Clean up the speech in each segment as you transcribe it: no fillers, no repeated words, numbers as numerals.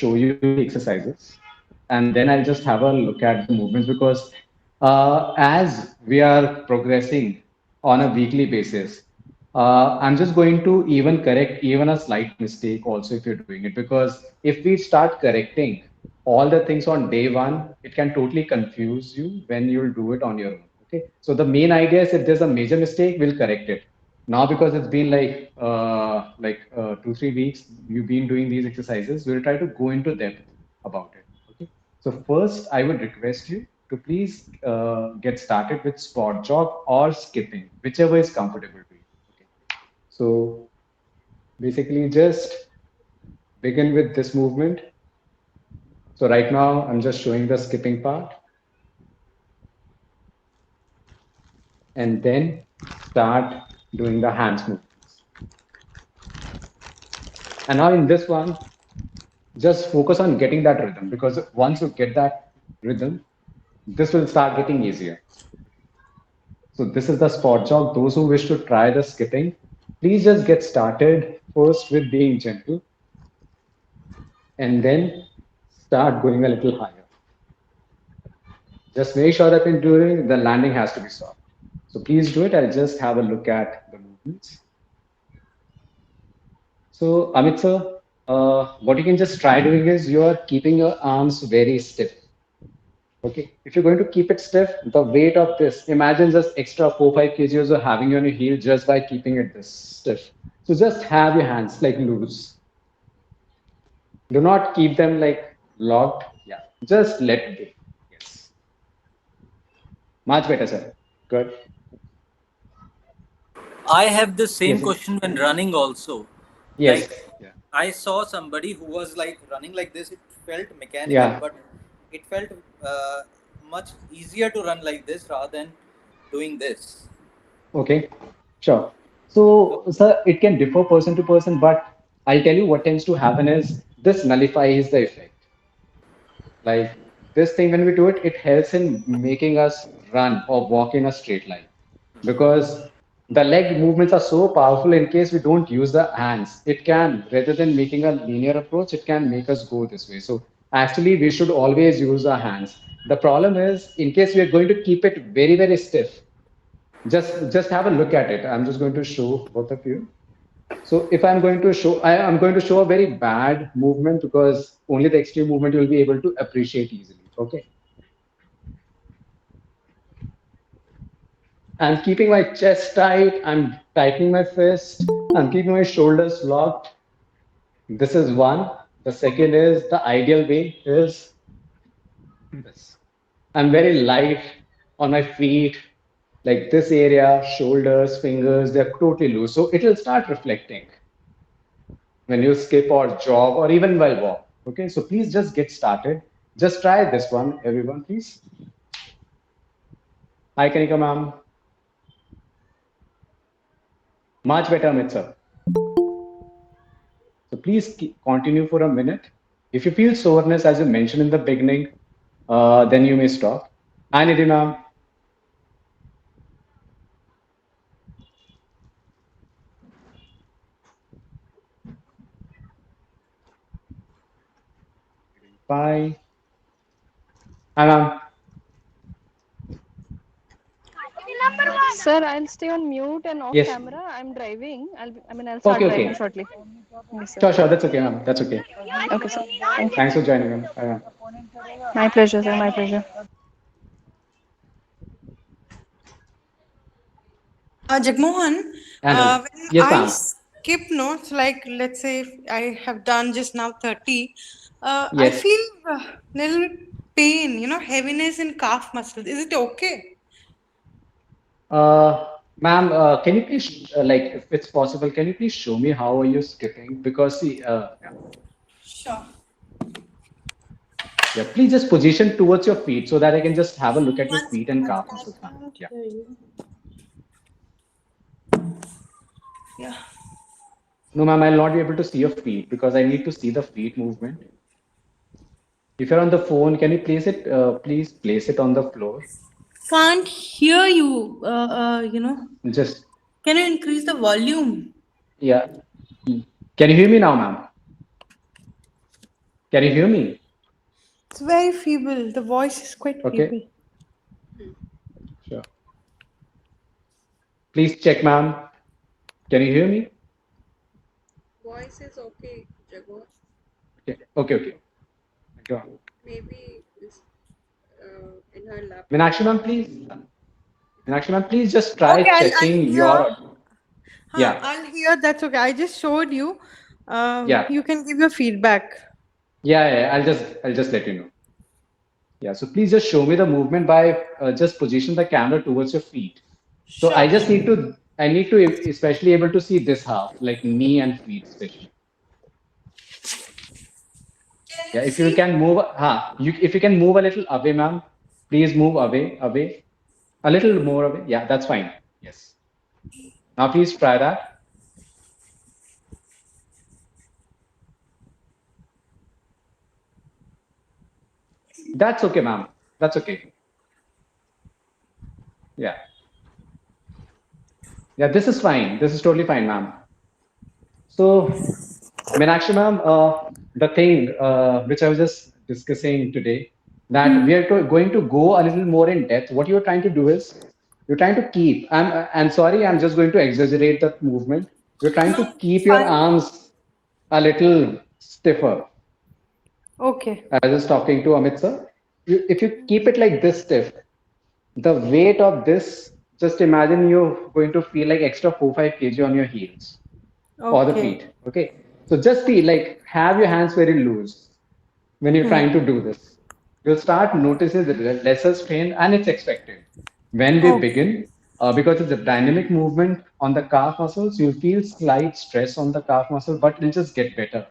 show you the exercises, and then I'll just have a look at the movements because as we are progressing on a weekly basis, I'm just going to even correct even a slight mistake also if you're doing it, because if we start correcting all the things on day one, it can totally confuse you when you'll do it on your own. Okay. So the main idea is if there's a major mistake, we'll correct it. Now, because it's been like 2 3 weeks, you've been doing these exercises, we'll try to go into depth about it. Okay. So first, I would request you to please get started with spot jog or skipping, whichever is comfortable to you. Okay. So basically, just begin with this movement. So right now, I'm just showing the skipping part, and then start doing the hands movements. And now in this one, just focus on getting that rhythm, because once you get that rhythm, this will start getting easier. So this is the spot jog. Those who wish to try the skipping, please just get started first with being gentle and then start going a little higher. Just make sure that in doing the landing has to be soft. So please do it. I'll just have a look at the movements. So Amit sir, what you can just try doing is you are keeping your arms very stiff. Okay, if you're going to keep it stiff, the weight of this, imagine just extra 4 5 kgs you're having on your heel just by keeping it this stiff. So just have your hands like loose. Do not keep them like locked. Yeah, just let go. Yes, much better, sir. Good. I have the same Yes. question when running also. Yes. Like, Yeah. I saw somebody who was like running like this. It felt mechanical, Yeah. but it felt uh, much easier to run like this rather than doing this. Okay. Sure. So, So, sir, it can differ person to person, but I'll tell you what tends to happen is this nullifies the effect. Like this thing, when we do it, it helps in making us run or walk in a straight line, because the leg movements are so powerful. In case we don't use the hands, it can, rather than making a linear approach, it can make us go this way. So actually, we should always use our hands. The problem is, in case we are going to keep it very, very stiff, just have a look at it. I'm just going to show both of you. So if I'm going to show, I'm going to show a very bad movement, because only the extreme movement you'll be able to appreciate easily. Okay. I'm keeping my chest tight. I'm tightening my fist. I'm keeping my shoulders locked. This is one. The second is the ideal way is this. I'm very light on my feet, like this area, shoulders, fingers, they're totally loose. So it will start reflecting when you skip or jog or even while walk. Okay, so please just get started. Just try this one, everyone, please. Hi, Kanika ma'am. Much better, Amit sir. So please continue for a minute. If you feel soreness, as you mentioned in the beginning, then you may stop. Hi, Nidhi ma'am. Bye. Hi, ma'am. Sir, I'll stay on mute and off Yes. camera. I'm driving. I'll start Okay, driving okay. shortly. Yes, sir. Sure, sure. That's okay, ma'am. That's okay. Okay, sir. Thank you. Thanks for joining, ma'am. Bye, ma'am. My pleasure, sir. My pleasure. Jagmohan, And when yes, I ma'am. skip notes, like let's say if I have done just now 30, I Yes. feel a little pain, heaviness in calf muscles. Is it okay? Ma'am, can you please, like, if it's possible, can you please show me how are you skipping? Because see, yeah, Sure. yeah, please just position towards your feet so that I can just have a look at your One feet second, and one calf second. muscles, I ma'am. cannot Yeah. hear you. Yeah. No, ma'am, I'll not be able to see your feet because I need to see the feet movement. If you're on the phone, can you please place it on the floor? Can't hear you. Just, Can you increase the volume? yeah. Mm. Can you hear me now, ma'am? Can you hear me? It's very feeble. The voice is quite Okay, feeble. sure. Please check, ma'am. Can you hear me? Voice is okay, Jago. Okay, okay, okay. Go on. Maybe it's, in her laptop. Meenakshi ma'am, please. Meenakshi ma'am, please just try Okay, I'll checking your hear. audio. Yeah, I'll hear. That's okay. I just showed you. yeah, You can give your feedback. yeah. I'll just let you know. Yeah, so please just show me the movement by just position the camera towards your feet. So I Sure, just sure. I need to especially able to see this half, like knee and feet especially. Can Yeah, you if you see? can move, if you can move a little away, ma'am, please move away, a little more away. Yeah, that's fine. Yes. Now please try that. That's okay, ma'am. That's okay. Yeah. Yeah, this is fine. This is totally fine, ma'am. So, Meenakshi ma'am, the thing which I was just discussing today, that we are going to go a little more in depth. What you're trying to do is you're trying to keep. I'm sorry, I'm just going to exaggerate the movement. You're trying to No, keep your fine. arms a little stiffer. Okay. I was just talking to Amit sir. If you keep it like this stiff, the weight of this, just imagine you're going to feel like extra 4-5 kg on your heels or the Okay. feet. Okay. So just feel like have your hands very loose when you're trying to do this. You'll start noticing the lesser strain and it's expected. When we Okay. begin, because it's a dynamic movement on the calf muscles, you'll feel slight stress on the calf muscle, but it'll just get better.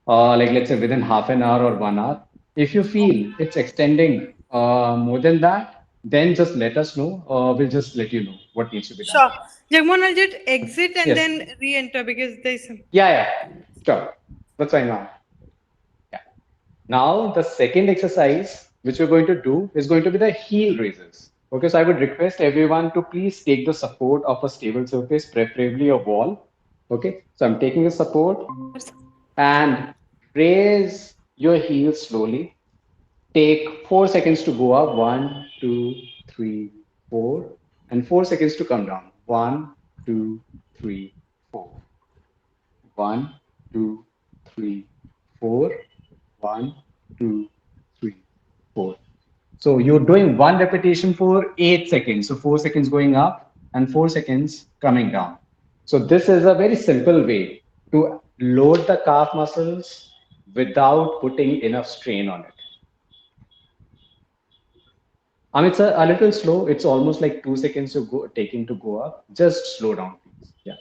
Like let's say within half an hour or 1 hour. If you feel it's extending more than that, then just let us know. We'll just let you know what needs to be done. Sure. Jagmohan, I'll just exit and Yes. then re-enter because there's some. Yeah, yeah. Sure. That's fine now. Yeah. Now, the second exercise which we're going to do is going to be the heel raises. Okay, so I would request everyone to please take the support of a stable surface, preferably a wall. Okay, so I'm taking the support and raise your heels slowly. Take 4 seconds to go up. 1, 2, 3, 4, and 4 seconds to come down. 1, 2, 3, 4. 1, 2, 3, 4. 1, 2, 3, 4. So you're doing one repetition for 8 seconds. So 4 seconds going up and 4 seconds coming down. So this is a very simple way to load the calf muscles without putting enough strain on it. It's a little slow. It's almost like 2 seconds to go taking to go up. Just slow down, please. Yeah.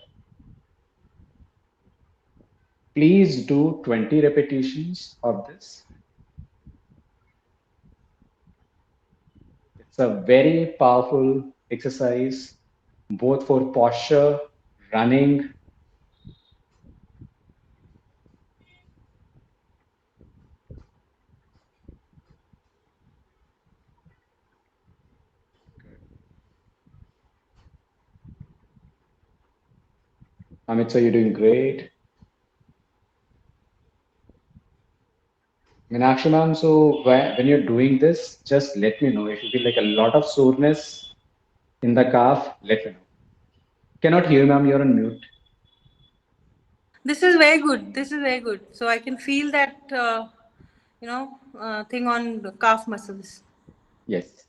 Please do 20 repetitions of this. It's a very powerful exercise, both for posture, running. Sir, you're doing great. Meenakshi ma'am, so when you're doing this, just let me know. If you feel like a lot of soreness in the calf, let me know. Cannot hear, ma'am. You're on mute. This is very good. This is very good. So I can feel that, thing on the calf muscles. Yes.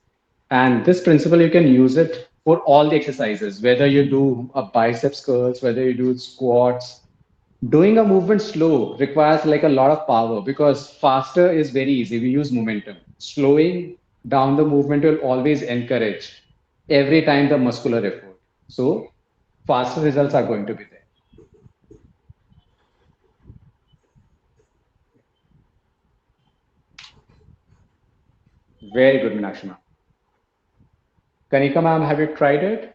And this principle, you can use it for all the exercises, whether you do a biceps curls, whether you do squats. Doing a movement slow requires like a lot of power because faster is very easy. We use momentum. Slowing down the movement will always encourage every time the muscular effort. So faster results are going to be there. Very good, Meenakshi ma'am. Kanika ma'am, have you tried it?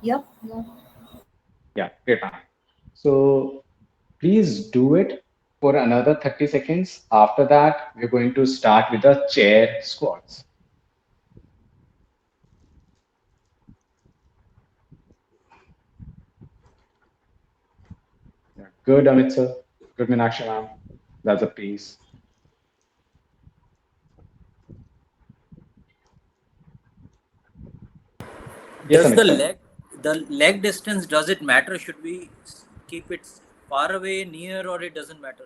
Yep, yep. Yeah, great ma'am. So please do it for another 30 seconds. After that, we're going to start with the chair squats. Yeah. Good, Amit sir. Good, Meenakshi ma'am. That's a piece. Yes, Does Amit sir. the leg distance, does it matter? Should we keep it far away, near, or it doesn't matter?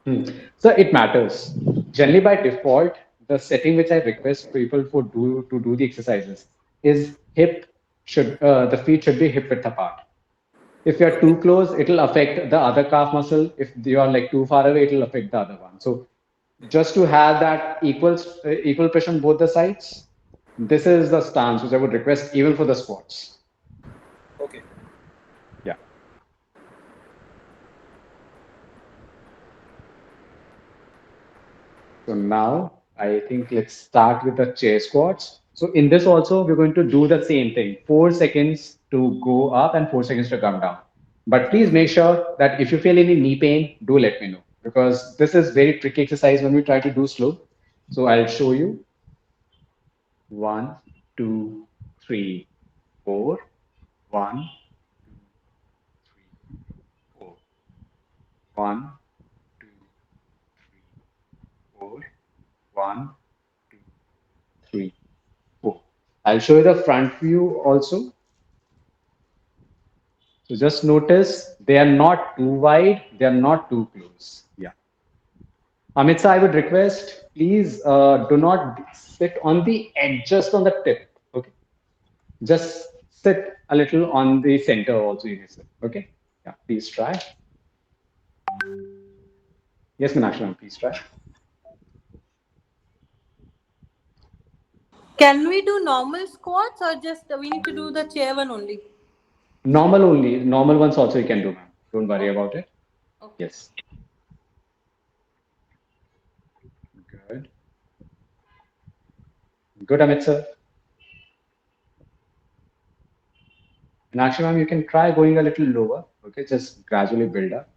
Hmm. So it matters. Generally, by default, the setting which I request people for do to do the exercises is hip should the feet should be hip width apart. If you're Okay. too close, it'll affect the other calf muscle. If you are like too far away, it'll affect the other one. So just to have that equal pressure on both the sides, this is the stance which I would request even for the squats. Okay. Yeah. So now I think let's start with the chair squats. So in this also, we're going to do the same thing, 4 seconds to go up and 4 seconds to come down. But please make sure that if you feel any knee pain, do let me know because this is very tricky exercise when we try to do slow. So I'll show you 1, 2, 3, 4, 1, 2, 3, 4, 1, 2, 3, 4, 1, 2, 3, 4. I'll show you the front view also. So just notice they are not too wide, they are not too close. Yeah. Amit, sir, I would request, please do not sit on the edge, just on the tip. Okay. Just sit a little on the center also. You can sit. Okay. Yeah. Please try. Yes, Meenakshi, ma'am, please try. Can we do normal squats or just we need to do the chair one only? Normal only. Normal ones also you can do, ma'am. Don't worry Okay. about it. Okay. Yes. Good. Good, Amit, sir. Meenakshi, ma'am, you can try going a little lower. Okay. Just gradually build up.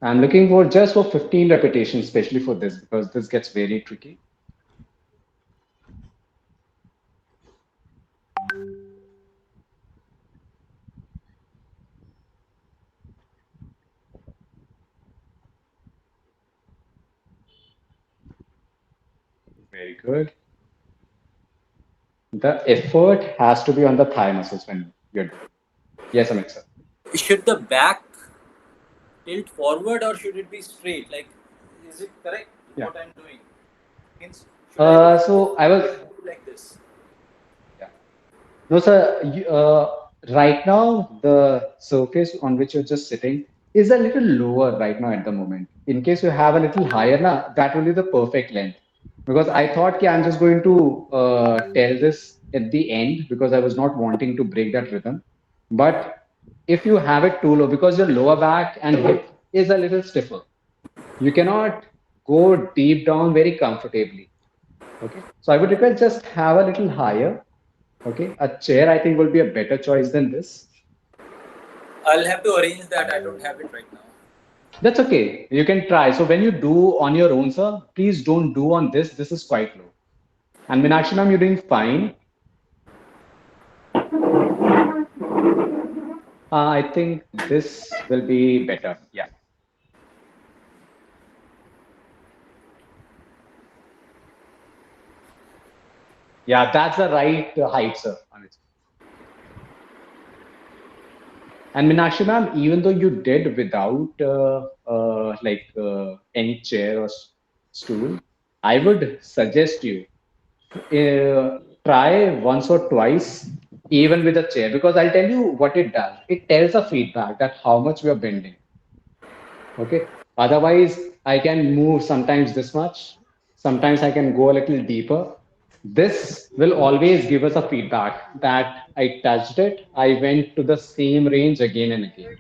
I'm looking for just for 15 repetitions, especially for this, because this gets very tricky. Very good. The effort has to be on the thigh muscles when you're doing. Yes, Amit sir. Should the back tilt forward or should it be straight? Like, is it correct Yeah. what I'm doing? Means, should I do this So I was, or do like this? yeah. No, sir. Right now, the surface on which you're just sitting is a little lower right now at the moment. In case you have a little higher, na, that will be the perfect length. Because I thought I'm just going to tell this at the end because I was not wanting to break that rhythm. But if you have it too low, because your lower back and hip is a little stiffer, you cannot go deep down very comfortably. Okay. So I would request just have a little higher. Okay. A chair, I think, will be a better choice than this. I'll have to arrange that. I don't have it right now. That's okay. You can try. So when you do on your own, sir, please don't do on this. This is quite low. And Meenakshi ma'am, you're doing fine. I think this will be better. Yeah. Yeah, that's the right height, sir. And Meenakshi ma'am, even though you did without any chair or stool, I would suggest you try once or twice, even with a chair, because I'll tell you what it does. It tells a feedback that how much we are bending. Okay. Otherwise, I can move sometimes this much. Sometimes I can go a little deeper. This will always give us a feedback that I touched it. I went to the same range again and again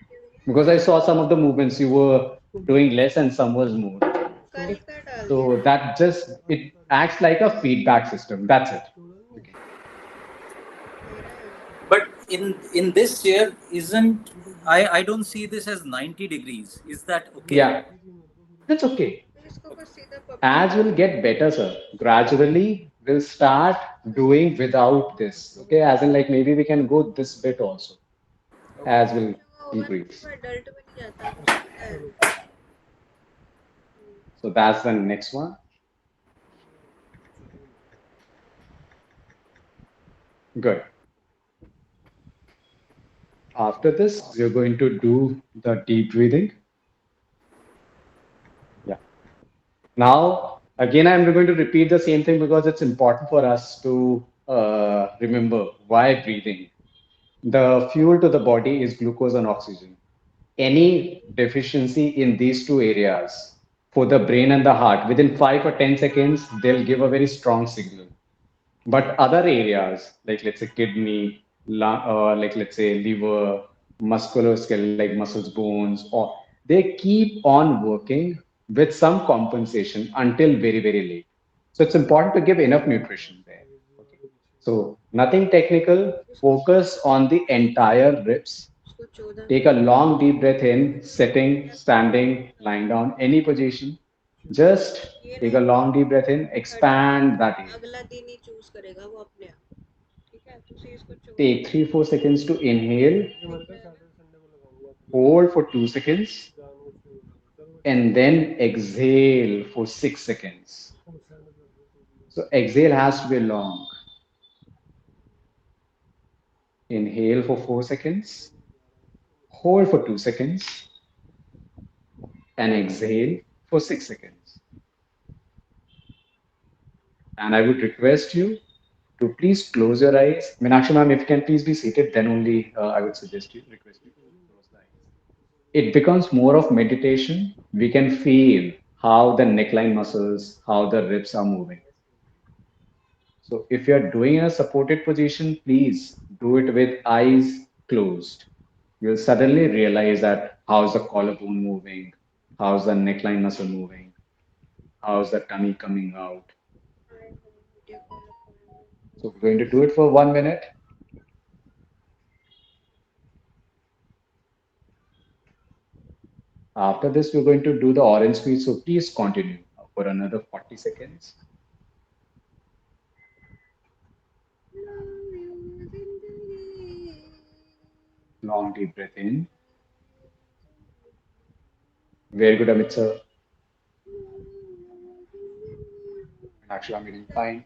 because I saw some of the movements you were doing less and some was more. Okay. कल का डाल दिया So that just, it acts like a feedback system. That's it. Okay. मेरा है But in this chair, isn't I don't see this as 90 degrees. Is that okay? Yeah, that's okay. फिर इसको बस सीधा As पकड़ना we'll get better, sir, gradually we'll start doing without this. Okay, as in like maybe we can go this bit also. Okay. As we'll होगा तो increase. वो adult में नहीं जाता, मुझे पता है. So that's the next one. Good. After this, we're going to do the deep breathing. Yeah. Now, again, I'm going to repeat the same thing because it's important for us to remember why breathing. The fuel to the body is glucose and oxygen. Any deficiency in these two areas for the brain and the heart, within 5 or 10 seconds, they'll give a very strong signal. But other areas, like let's say kidney, like let's say liver, musculoskeletal, like muscles, bones, or they keep on working with some compensation until very, very late. So it's important to give enough nutrition there. Okay. So nothing technical, focus on the entire ribs. उसको 14 Take a long deep breath in, sitting, standing, lying down, any position. Just ये take a नहीं long deep breath in, 13 expand that area. अगला दिन ही choose करेगा वो अपने आप. ठीक है, तुसी इसको 14 Take 3 4 seconds to inhale, ठीक है. hold for 2 seconds, and then exhale for 6 seconds. So exhale has to be long. Inhale for 4 seconds, hold for 2 seconds, and exhale for 6 seconds. And I would request you to please close your eyes. Meenakshi ma'am, if you can please be seated, then only I would suggest you, request you to close the eyes. It becomes more of meditation. We can feel how the neckline muscles, how the ribs are moving. So if you're doing a supported position, please do it with eyes closed. You'll suddenly realize that how's the collarbone moving, how's the neckline muscle moving, how's the tummy coming out. Video call. So we're going to do it for 1 minute. After this, we're going to do the orange squeeze. So please continue for another 40 seconds. Long deep breath in. Very good, Amit sir. Actually, I'm doing fine.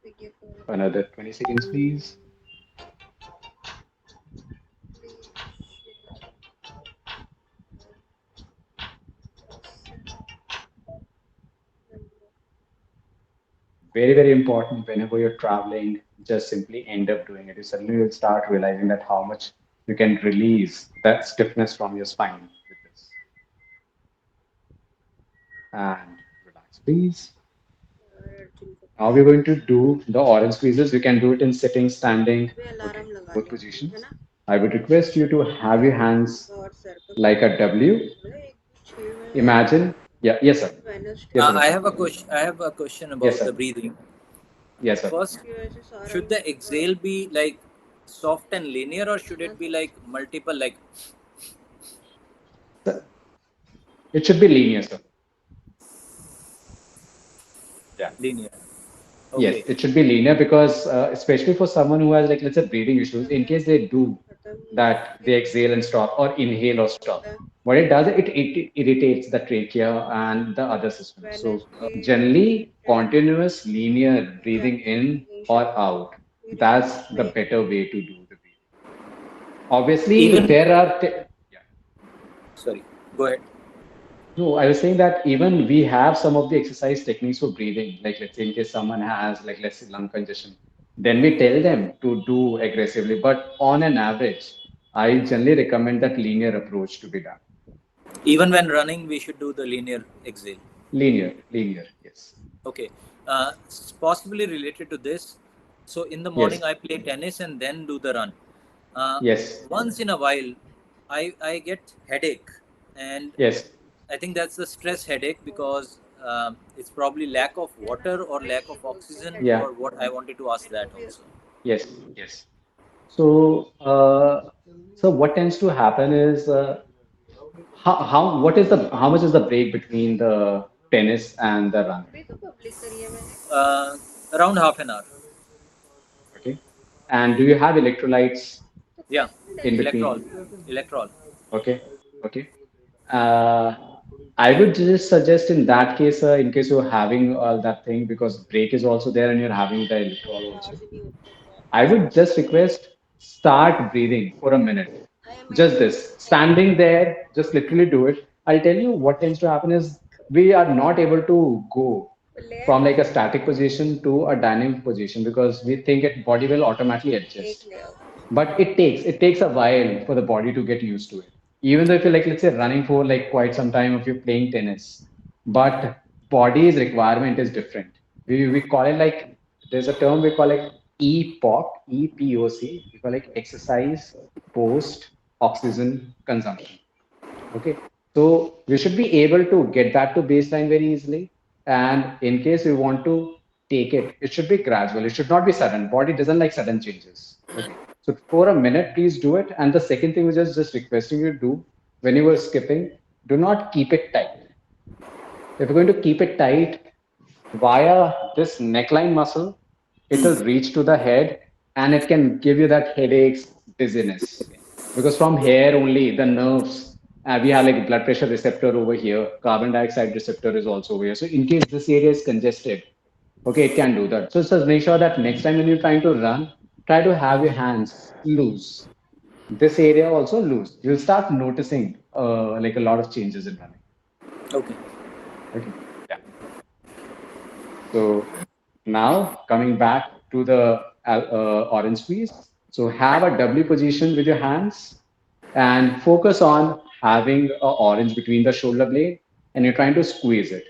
Video call. Another 20 seconds, please. Very, very important whenever you're traveling, just simply end up doing it. You suddenly will start realizing that how much you can release that stiffness from your spine with this. And relax, please. Now we're going to do the orange squeezes. You can do it in sitting, standing, मैं alarm लगा both लिया है positions. ना. I would request you to have your hands और sir पे like a W. एक 6 में Imagine, yeah, yes, sir. Wednesday Yes, I sir. have a question. I have a question Yes, about sir. the breathing. Yes, sir. First, की वजह से सारा should the exhale be like soft and linear, or should it be like multiple, like It should be linear, sir. Yeah. linear? Yes, Okay. it should be linear because especially for someone who has like let's say breathing issues, in case they do that they exhale and stop or inhale or stop, what it does it irritates the trachea and the other systems. So generally continuous linear breathing in or out, that's the better way to do the breathing. Obviously, Even there are yeah. sorry, go ahead. No, I was saying that even we have some of the exercise techniques for breathing. Like let's say in case someone has like let's say lung congestion, then we tell them to do aggressively. But on an average, I generally recommend that linear approach to be done. Even when running, we should do the linear exhale. Linear, yes. Okay. Possibly related to this. So in the morning, Yes. I play tennis and then do the run. Yes. Once in a while, I get headache, and Yes. I think that's the stress headache because it's probably lack of water or lack of oxygen, Yeah. or what. I wanted to ask that also. Yes. Yes. So, so what tends to happen is how what is the how much is the break between the tennis and the run? अभी तो public करी है मैंने. Around half an hour. Okay. And do you have electrolytes Yeah, in between? electrol. Okay. Okay. Uh, I would just suggest in that case, in case you're having all that thing, because break is also there and you're having the electrol also. I would just request start breathing for a minute. Just this, standing there, just literally do it. I'll tell you what tends to happen is we are not able to go from like a static position to a dynamic position because we think it body will automatically adjust. But it takes a while for the body to get used to it. Even though if you're like let's say running for like quite some time, if you're playing tennis, but body's requirement is different. We call it like there's a term we call like EPOC. We call like exercise post oxygen consumption. Okay, so we should be able to get back to baseline very easily. And in case we want to take it, it should be gradual. It should not be sudden. Body doesn't like sudden changes. Okay, so for a minute, please do it. And the second thing which is just requesting you to do when you were skipping, do not keep it tight. If you're going to keep it tight via this neckline muscle, it will reach to the head and it can give you that headaches, dizziness. Because from here only the nerves, we have like blood pressure receptor over here, carbon dioxide receptor is also over here. So in case this area is congested, okay, it can do that. So just make sure that next time when you're trying to run, try to have your hands loose. This area also loose. You'll start noticing like a lot of changes in running. Okay. Okay. Yeah. So now coming back to the orange squeeze. So have a W position with your hands and focus on having a orange between the shoulder blade and you're trying to squeeze it.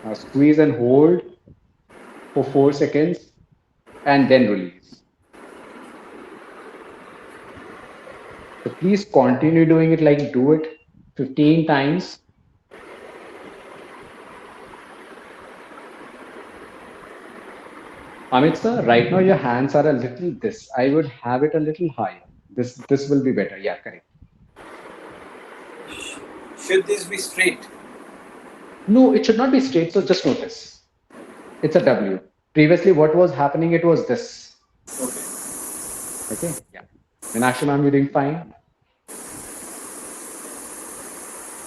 Now squeeze and hold for 4 seconds and then release. So please continue doing it like do it 15 times. Amit sir, right now your hands are a little this. I would have it a little higher. This will be better. Yeah, correct. Should this be straight? No, it should not be straight. So just notice. It's a W. Previously, what was happening? It was this. Okay. Yeah. Meenakshi ma'am, you're doing fine.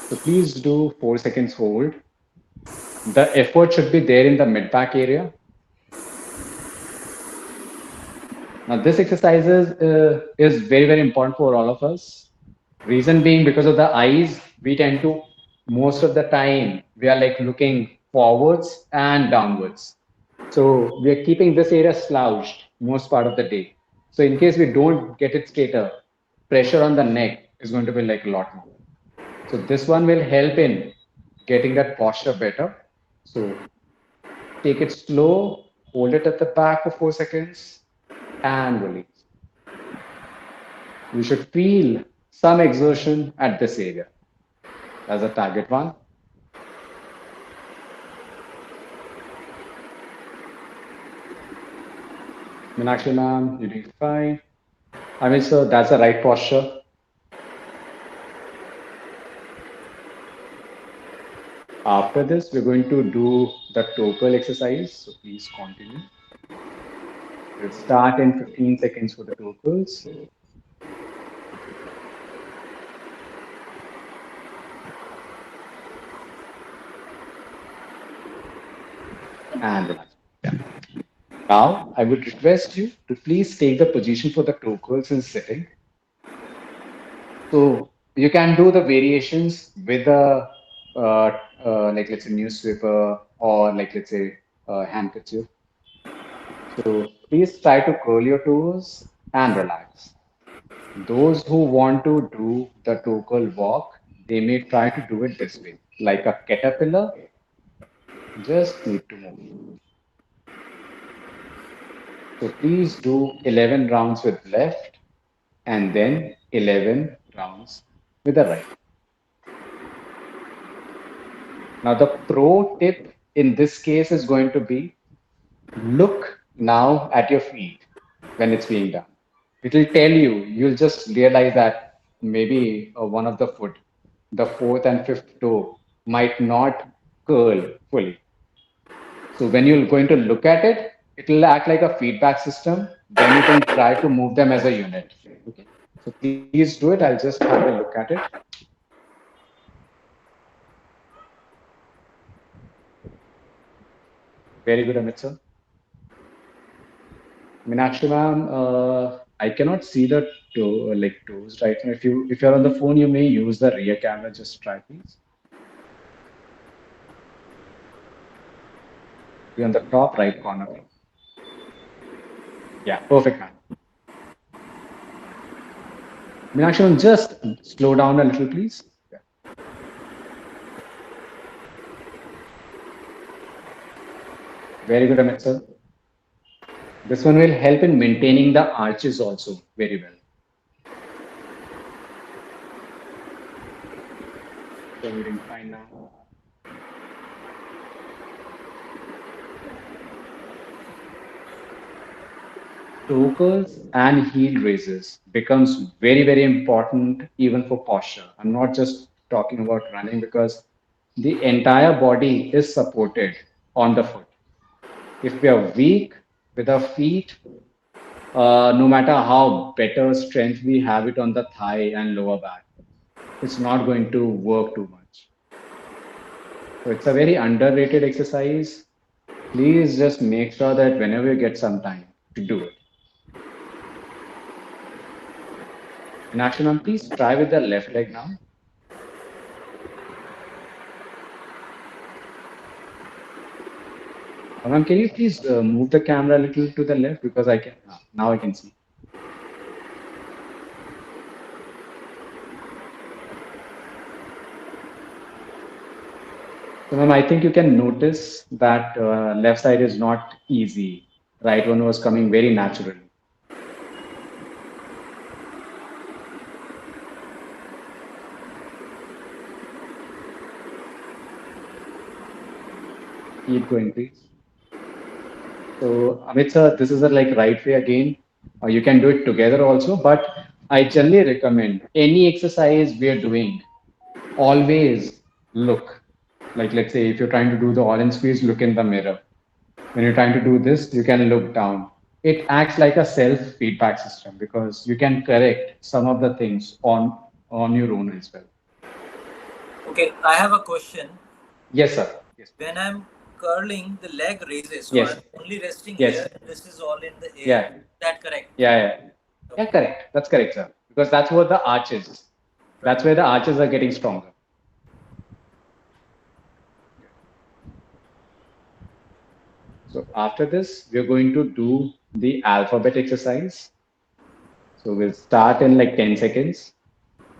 So please do 4 seconds hold. The effort should be there in the mid back area. Now this exercise is very, very important for all of us. Reason being because of the eyes, we tend to, most of the time, we are like looking forwards and downwards. So we are keeping this area slouched most part of the day. So in case we don't get it straighter, pressure on the neck is going to be like a lot more. So this one will help in getting that posture better. So take it slow, hold it at the back for 4 seconds and release. You should feel some exertion at this area as a target one. Meenakshi ma'am, you're doing fine. I mean, so that's the right posture. After this, we're going to do the toe curl exercise. So please continue. We'll start in 15 seconds for the toe curls. And relax. Yeah. Now, I would request you to please take the position for the toe curls in sitting. So you can do the variations with the like let's say newspaper or like let's say handkerchief. So please try to curl your toes and relax. Those who want to do the toe curl walk, they may try to do it this way, like a caterpillar. Just need to move. So please do 11 rounds with left and then 11 rounds with the right. Now the pro tip in this case is going to be look now at your feet when it's being done. It will tell you, you'll just realize that maybe one of the foot, the fourth and fifth toe might not curl fully. So when you're going to look at it, it will act like a feedback system. Then you can try to move them as a unit. Okay. So please do it. I'll just have a look at it. Very good, Amit sir. Meenakshi ma'am, I cannot see the toes right now. If you're on the phone, you may use the rear camera. Just try, please. Be on the top right corner. Yeah, perfect, ma'am. Meenakshi ma'am, just slow down a little, please. Yeah. Very good, Amit sir. This one will help in maintaining the arches also very well. So we're doing fine now. Tokers and heel raises becomes very important even for posture. I'm not just talking about running because the entire body is supported on the foot. If we are weak with our feet, no matter how better strength we have it on the thigh and lower back, it's not going to work too much. So it's a very underrated exercise. Please just make sure that whenever you get some time to do it. And actually, ma'am, please try with the left leg now. Ma'am, can you please move the camera a little to the left because I can now I can see. So, ma'am, I think you can notice that left side is not easy. Right one was coming very naturally. Keep going, please. So, Amit sir, this is a like right way again. You can do it together also, but I generally recommend any exercise we are doing, always look. Like let's say if you're trying to do the orange squeeze, look in the mirror. When you're trying to do this, you can look down. It acts like a self-feedback system because you can correct some of the things on your own as well. Okay, I have a question. Yes, sir. Yes. When I'm curling, the leg raises, so Yes. I'm only resting Yes. here. And this is all in the air. Yeah. Is that correct? Yeah, correct. That's correct, sir. Because that's what the arch is. That's where the arches are getting stronger. So after this, we're going to do the alphabet exercise. So we'll start in like 10 seconds.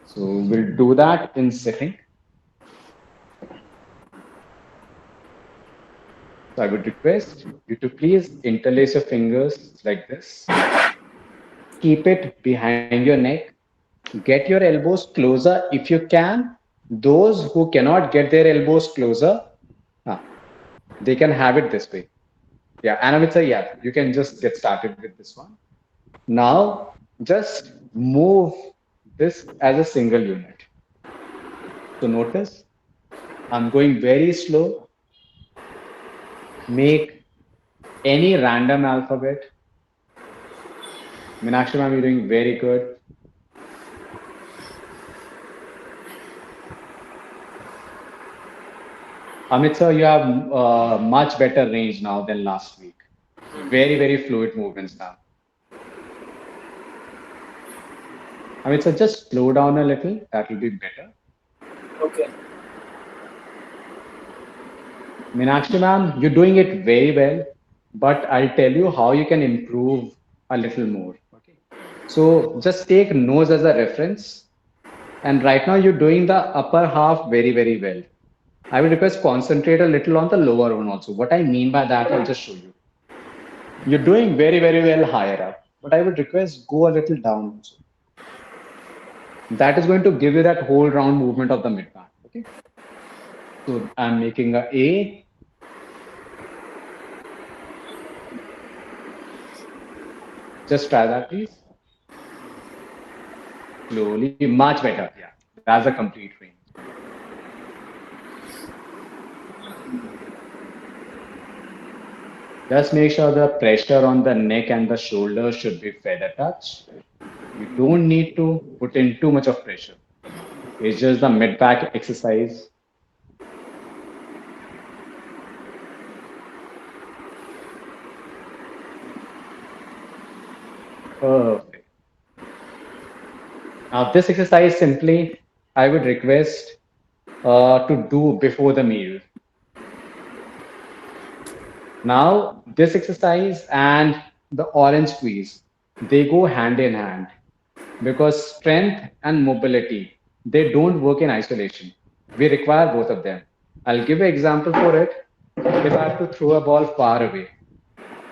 So we'll do that in sitting. So I would request you to please interlace your fingers like this. Keep it behind your neck. Get your elbows closer if you can. Those who cannot get their elbows closer, they can have it this way. Yeah, Anamita, yeah, you can just get started with this one. Now, just move this as a single unit. So notice, I'm going very slow. Make any random alphabet. Meenakshi ma'am, you're doing very good. Amit sir, you have much better range now than last week. Very fluid movements now. Amit sir, just slow down a little. That will be better. Okay. Meenakshi ma'am, you're doing it very well, but I'll tell you how you can improve a little more. Okay. So just take nose as a reference. And right now you're doing the upper half very well. I will request concentrate a little on the lower one also. What I mean by that, I'll just show you. You're doing very well higher up, but I would request go a little down also. That is going to give you that whole round movement of the mid back. Okay. So I'm making a A. Just try that, please. Slowly, much better. Yeah, that's a complete range. Just make sure the pressure on the neck and the shoulder should be feather touch. You don't need to put in too much of pressure. It's just the mid back exercise. Perfect. Now, this exercise simply I would request to do before the meal. Now, this exercise and the orange squeeze, they go hand in hand because strength and mobility, they don't work in isolation. We require both of them. I'll give an example for it. If I have to throw a ball far away,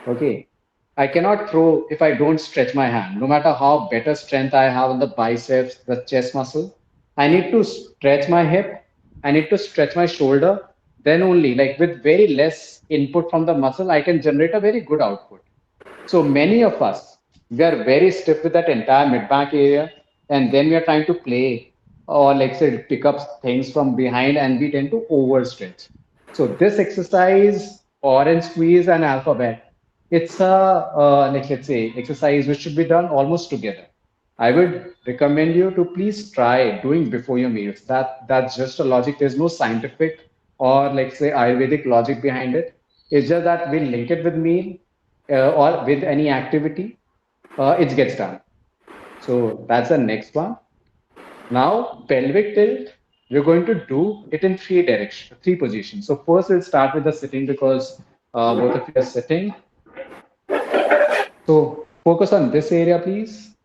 okay, I cannot throw if I don't stretch my hand. No matter how better strength I have on the biceps, the chest muscle, I need to stretch my hip. I need to stretch my shoulder. Then only, like with very less input from the muscle, I can generate a very good output. So many of us, we are very stiff with that entire mid back area, and then we are trying to play or like say pick up things from behind, and we tend to overstretch. So this exercise, orange squeeze and alphabet, it's a like let's say exercise which should be done almost together. I would recommend you to please try doing before your meals. That's just a logic. There's no scientific or like say Ayurvedic logic behind it. It's just that we link it with meal or with any activity, it gets done. So that's the next one. Now pelvic tilt, we're going to do it in three directions, three positions. So first we'll start with the sitting because both of you are sitting. So focus on this area, please.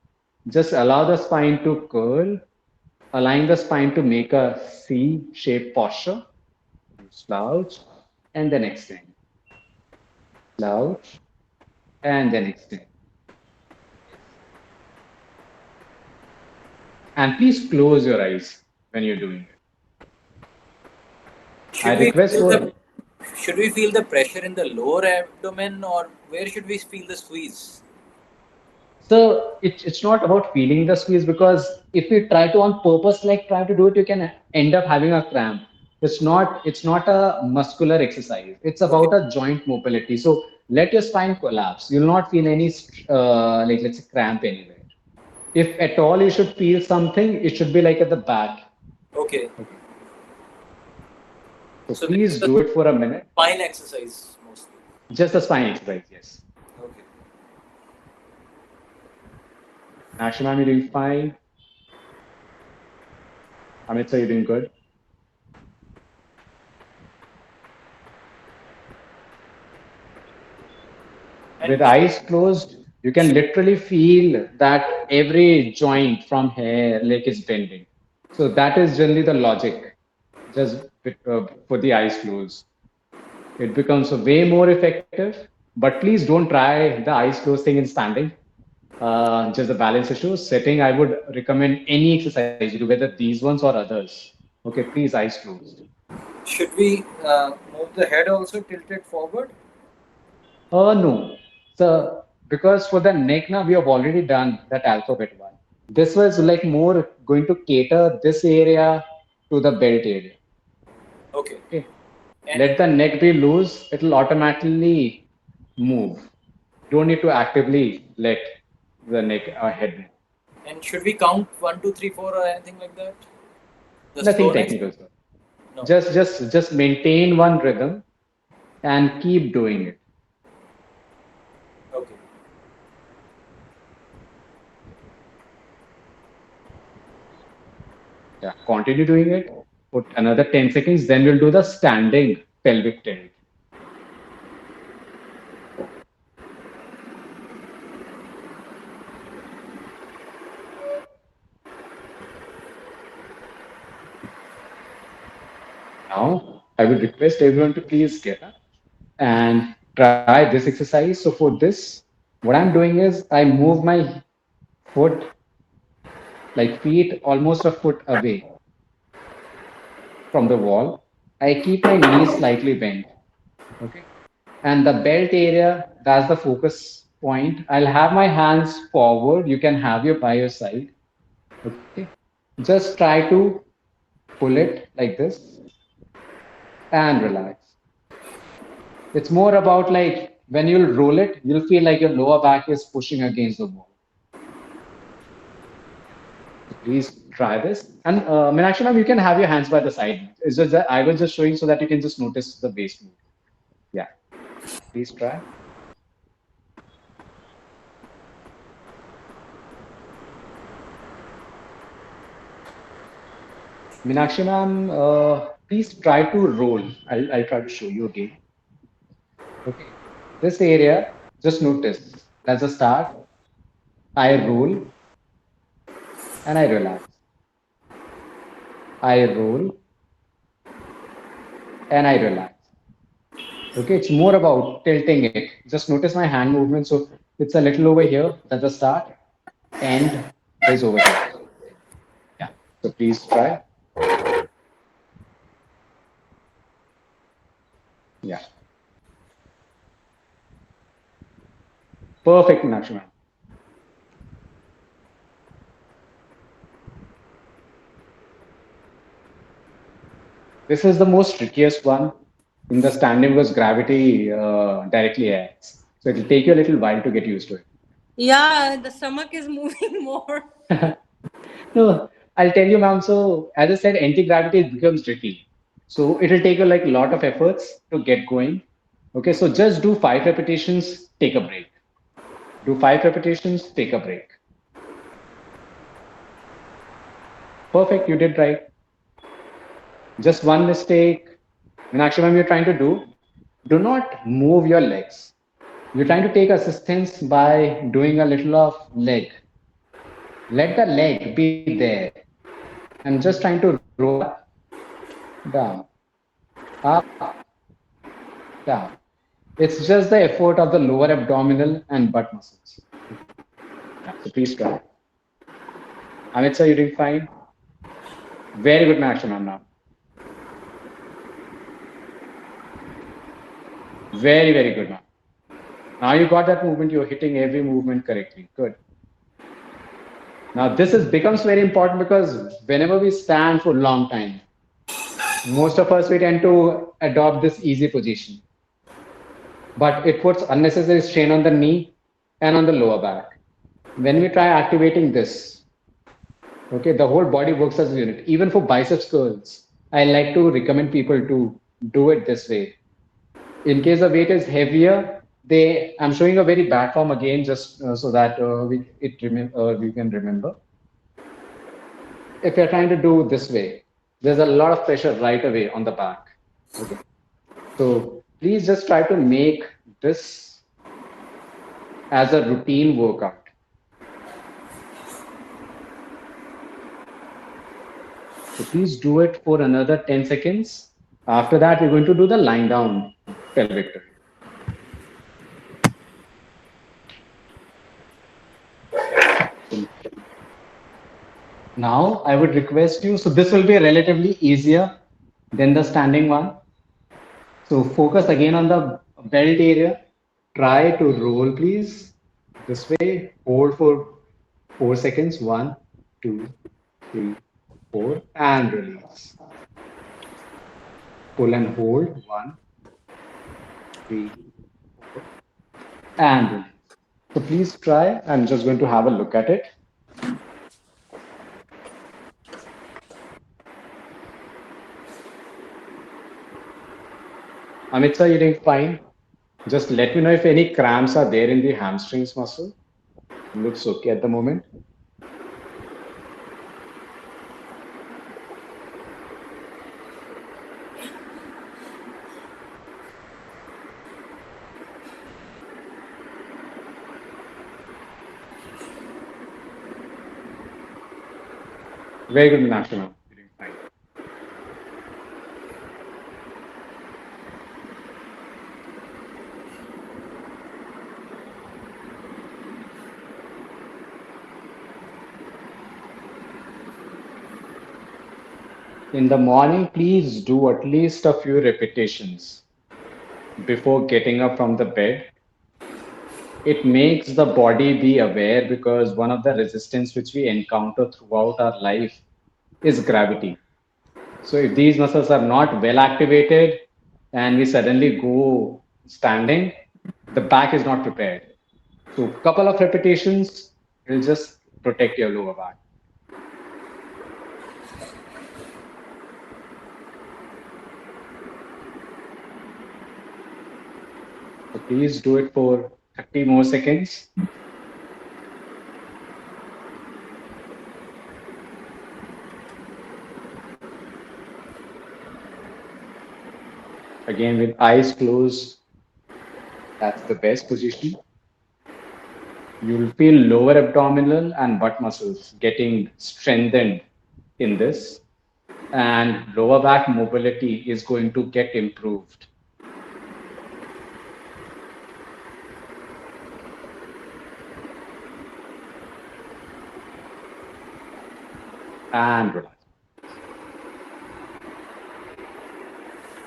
Just allow the spine to curl, align the spine to make a C-shaped posture. Slouch and then extend. Slouch and then extend. And please close your eyes when you're doing it. I Should we request feel for the should we feel the pressure in the lower abdomen, or where should we feel the squeeze? so it's not about feeling the squeeze because if you try to on purpose like try to do it, you can end up having a cramp. It's not a muscular exercise. It's Okay. about a joint mobility. So let your spine collapse. You'll not feel any like let's say cramp anywhere. If at all you should feel something, it should be like at the back. Okay. Okay. So So this is please the do it for a minute. spine exercise mostly. Just a spine exercise, yes. Okay. Ashima, you're doing fine. Amit, sir, you're doing good. And With eyes closed, you can literally feel that every joint from here, like is bending. So that is generally the logic, just for the eyes closed. It becomes way more effective. But please don't try the eyes closed thing in standing. Just the balance issue. Sitting, I would recommend any exercise you do, whether these ones or others. Okay, please eyes closed. should we move the head also tilted forward? No. So because for the neck now we have already done that alphabet one. This was like more going to cater this area to the belt area. Okay. Okay. And Let the neck be loose, it'll automatically move. Don't need to actively let the neck head move. and should we count 1, 2, 3, 4 or anything like that? The Nothing slowness? technical, sir. No. Just maintain one rhythm and keep doing it. Okay. Yeah, continue doing it. Put another 10 seconds, then we'll do the standing pelvic tilt. Now, I would request everyone to please get up and try this exercise. So for this, what I'm doing is I move my foot, like feet, almost a foot away from the wall. I keep my knees slightly bent. Okay. And the belt area, that's the focus point. I'll have my hands forward. You can have your by your side. Okay. Just try to pull it like this and relax. It's more about like when you'll roll it, you'll feel like your lower back is pushing against the wall. Please try this. And Meenakshi, ma'am, you can have your hands by the side. It's just that I was just showing so that you can just notice the waist move. Yeah, please try. Meenakshi, ma'am, please try to roll. I'll try to show you again. Okay, this area, just notice. That's a start. I roll and I relax. I roll and I relax. Okay, it's more about tilting it. Just notice my hand movement. So it's a little over here. That's the start. End is over here. Yeah. So please try. Yeah. Perfect, Meenakshi ma'am. This is the most trickiest one in the standing because gravity directly acts. So it'll take you a little while to get used to it. Yeah, the stomach is moving more. No, I'll tell you, ma'am. So as I said, anti-gravity becomes tricky. So it'll take you like a lot of efforts to get going. Okay, so just do 5 repetitions, take a break. Do 5 repetitions, take a break. Perfect, you did right. Just one mistake. Meenakshi ma'am, you're trying to do not move your legs. You're trying to take assistance by doing a little of leg. Let the leg be there. I'm just trying to roll up, down. It's just the effort of the lower abdominal and butt muscles. Yeah, so please try. Amit sir, you're doing fine. Very good, Meenakshi ma'am now. Very, very good, ma'am. Now you got that movement. You're hitting every movement correctly. Good. Now this becomes very important because whenever we stand for a long time, most of us we tend to adopt this easy position, but it puts unnecessary strain on the knee and on the lower back. When we try activating this, okay, the whole body works as a unit. Even for biceps curls, I like to recommend people to do it this way. In case the weight is heavier, I'm showing a very bad form again, just so that we can remember. If you're trying to do this way, there's a lot of pressure right away on the back. Okay, so please just try to make this as a routine workout. So please do it for another 10 seconds. After that, we're going to do the lying down pelvic curl. Now, I would request you, so this will be relatively easier than the standing one. So focus again on the belt area. Try to roll, please. This way, hold for 4 seconds. 1, 2, 3, 4, and release. Pull and hold. 1, 3, 4, and release. So please try. I'm just going to have a look at it. Amit sir, you're doing fine. Just let me know if any cramps are there in the hamstrings muscle. Looks okay at the moment. Very good, Meenakshi ma'am. You're doing fine. In the morning, please do at least a few repetitions before getting up from the bed. It makes the body be aware because one of the resistance which we encounter throughout our life is gravity. So if these muscles are not well activated and we suddenly go standing, the back is not prepared. So couple of repetitions will just protect your lower back. So please do it for 30 more seconds. Again, with eyes closed, that's the best position. You'll feel lower abdominal and butt muscles getting strengthened in this, and lower back mobility is going to get improved. And relax.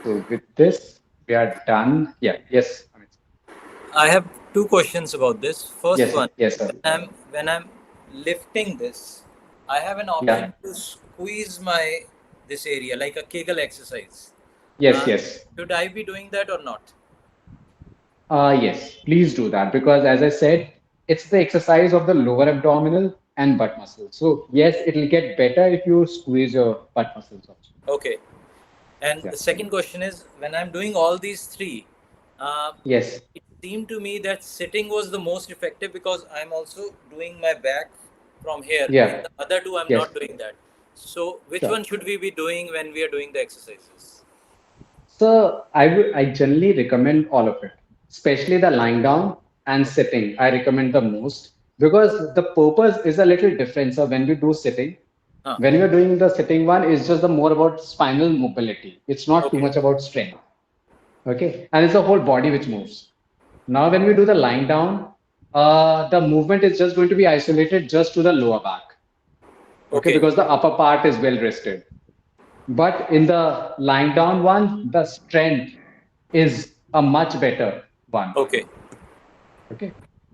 So with this, we are done. Yeah, yes. Amit. I have two questions about this. First Yes, one, yes, sir. when I'm lifting this, I have an option to squeeze this area like a Kegel exercise. Yes, yes. Should I be doing that or not? Yes, please do that because as I said, it's the exercise of the lower abdominal and butt muscles. So yes, it'll get better if you squeeze your butt muscles also. Okay. And Yeah. the second question is, when I'm doing all these three, Yes. it seemed to me that sitting was the most effective because I'm also doing my back from here. Yeah. And the other two, I'm Yes. not doing that. So which Sure. one should we be doing when we are doing the exercises? So I generally recommend all of it, especially the lying down and sitting. I recommend the most because the purpose is a little different. So when we do sitting, when we are doing the sitting one, it's just the more about spinal mobility. It's not too Okay. much about strength. Okay, and it's the whole body which moves. Now, when we do the lying down, the movement is just going to be isolated just to the lower back. Okay, because the upper part is well rested. But in the lying down one, the strength is a much better one. Okay. Okay.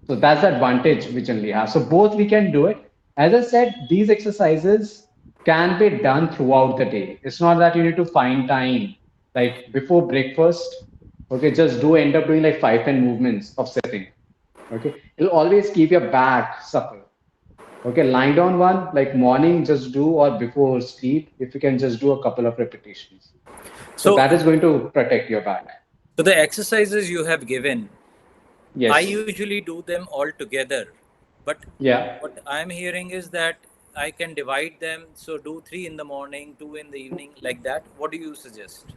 So that's the advantage we generally have. So both we can do it. As I said, these exercises can be done throughout the day. It's not that you need to find time like before breakfast. Okay, just do end up doing like 5-10 movements of sitting. Okay, it'll always keep your back supple. Okay, lying down one like morning, just do or before sleep. If you can just do a couple of repetitions. So that is going to protect your back. So the exercises you have given, Yes. I usually do them all together, but Yeah. what I'm hearing is that I can divide them. So do 3 in the morning, 2 in the evening, like that. What do you suggest?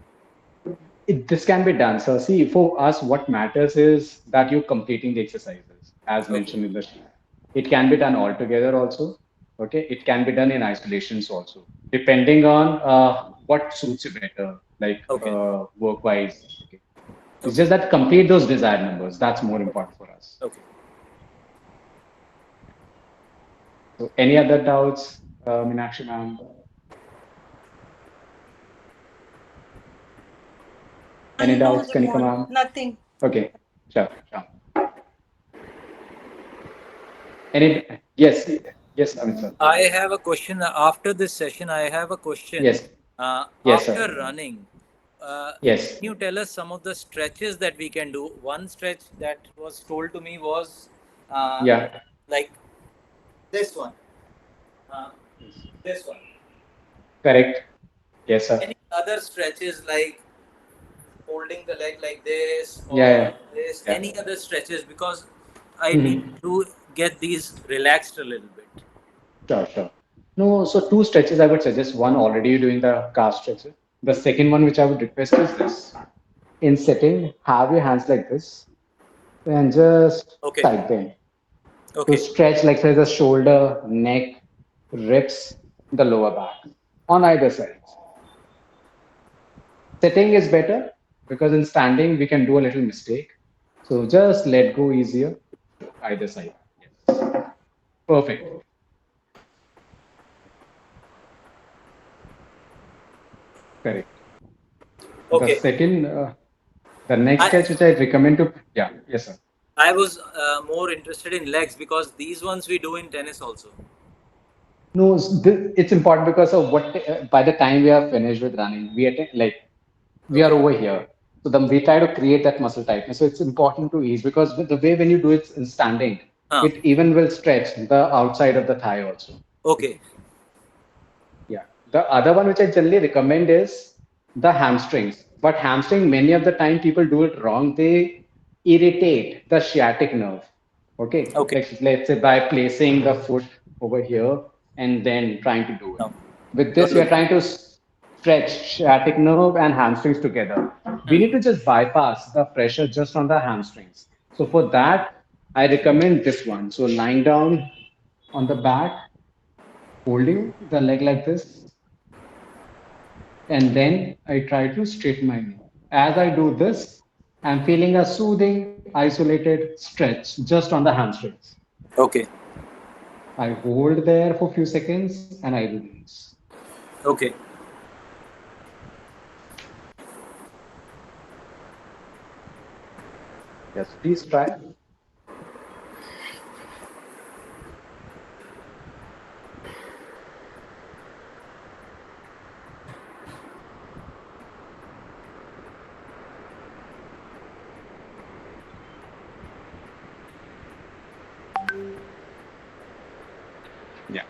This can be done. So see, for us, what matters is that you're completing the exercises as mentioned in the sheet. It can be done all together also. Okay, it can be done in isolations also, depending on what suits you better, like work-wise. Okay. It's just that complete those desired numbers. That's more important for us. Okay. So any other doubts, Meenakshi ma'am? Any doubts, Kanika ma'am? Nothing. Okay, sure. Any? Yes, Amit sir. I have a question after this session. I have a question. Yes. After sir. running, Yes. can you tell us some of the stretches that we can do? One stretch that was told to me was like this one. This one. Correct. Yes, sir. Any other stretches like holding the leg like this or this? Yeah. Any other stretches? Because I need to get these relaxed a little bit. Sure. No, so 2 stretches I would suggest. One, already you're doing the calf stretches. The second one, which I would request is this. In sitting, have your hands like this and just side bend. Okay. To stretch like say the shoulder, neck, ribs, the lower back on either side. Sitting is better because in standing we can do a little mistake. So just let go easier either side. Yes. Perfect. Correct. Okay. The second, the next stretch which I recommend to, yes sir. I was more interested in legs because these ones we do in tennis also. No, it's important because of what by the time we are finished with running, we are over here. So then we try to create that muscle tightness. So it's important to ease because the way when you do it in standing, it even will stretch the outside of the thigh also. Okay. Yeah. The other one which I generally recommend is the hamstrings. But hamstring, many of the time people do it wrong. They irritate the sciatic nerve. Okay. Okay. Like, let's say by placing the foot over here and then trying to do it. No. With this, we are trying to stretch sciatic nerve and hamstrings together. We need to just bypass the pressure just on the hamstrings. So for that, I recommend this one. So lying down on the back, holding the leg like this, and then I try to straighten my knee. As I do this, I'm feeling a soothing, isolated stretch just on the hamstrings. Okay. I hold there for a few seconds and I release. Okay. Yes, please try. Yeah.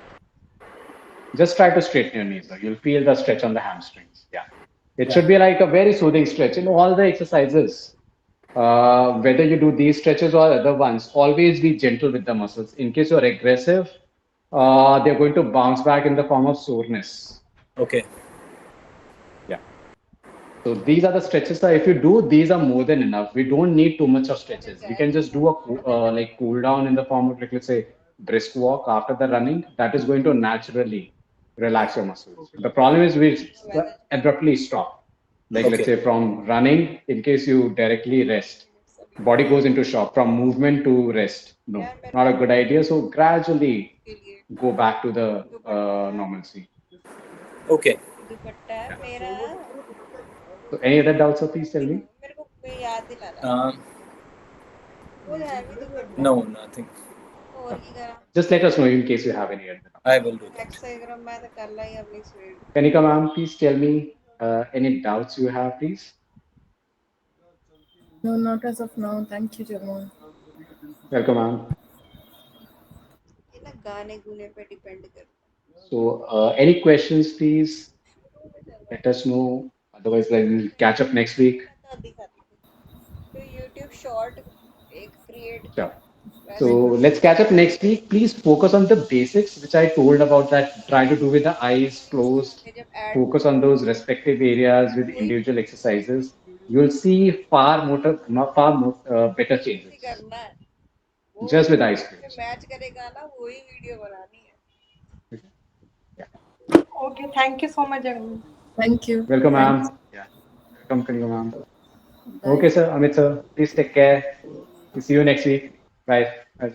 Just try to straighten your knees. You'll feel the stretch on the hamstrings. Yeah. It should be like a very soothing stretch in all the exercises. Whether you do these stretches or other ones, always be gentle with the muscles. In case you're aggressive, they're going to bounce back in the form of soreness. Okay. Yeah. So these are the stretches. If you do, these are more than enough. We don't need too much of stretches. We can just do a like cool down in the form of, like, let's say, brisk walk after the running. That is going to naturally relax your muscles. The problem is we abruptly stop. Like, let's say from running, in case you directly rest, body goes into shock. From movement to rest, no, not a good idea. So gradually go back to the normalcy. Okay. So any other doubts, so please tell me. No, nothing. Just let us know in case you have any other doubts. I will do that. Kanika ma'am, please tell me any doubts you have, please. No, not as of now. Thank you, Jamal. Welcome, ma'am. So any questions, please let us know. Otherwise, we'll catch up next week. Sure. So let's catch up next week. Please focus on the basics, which I told about, that try to do with the eyes closed. Focus on those respective areas with individual exercises. You'll see far better changes. Just with eyes closed. Okay, thank you so much, Jamal. Thank you. Welcome, ma'am. Yeah. Welcome, Kanika ma'am. Okay, sir. Amit sir, please take care. See you next week. Bye. Bye.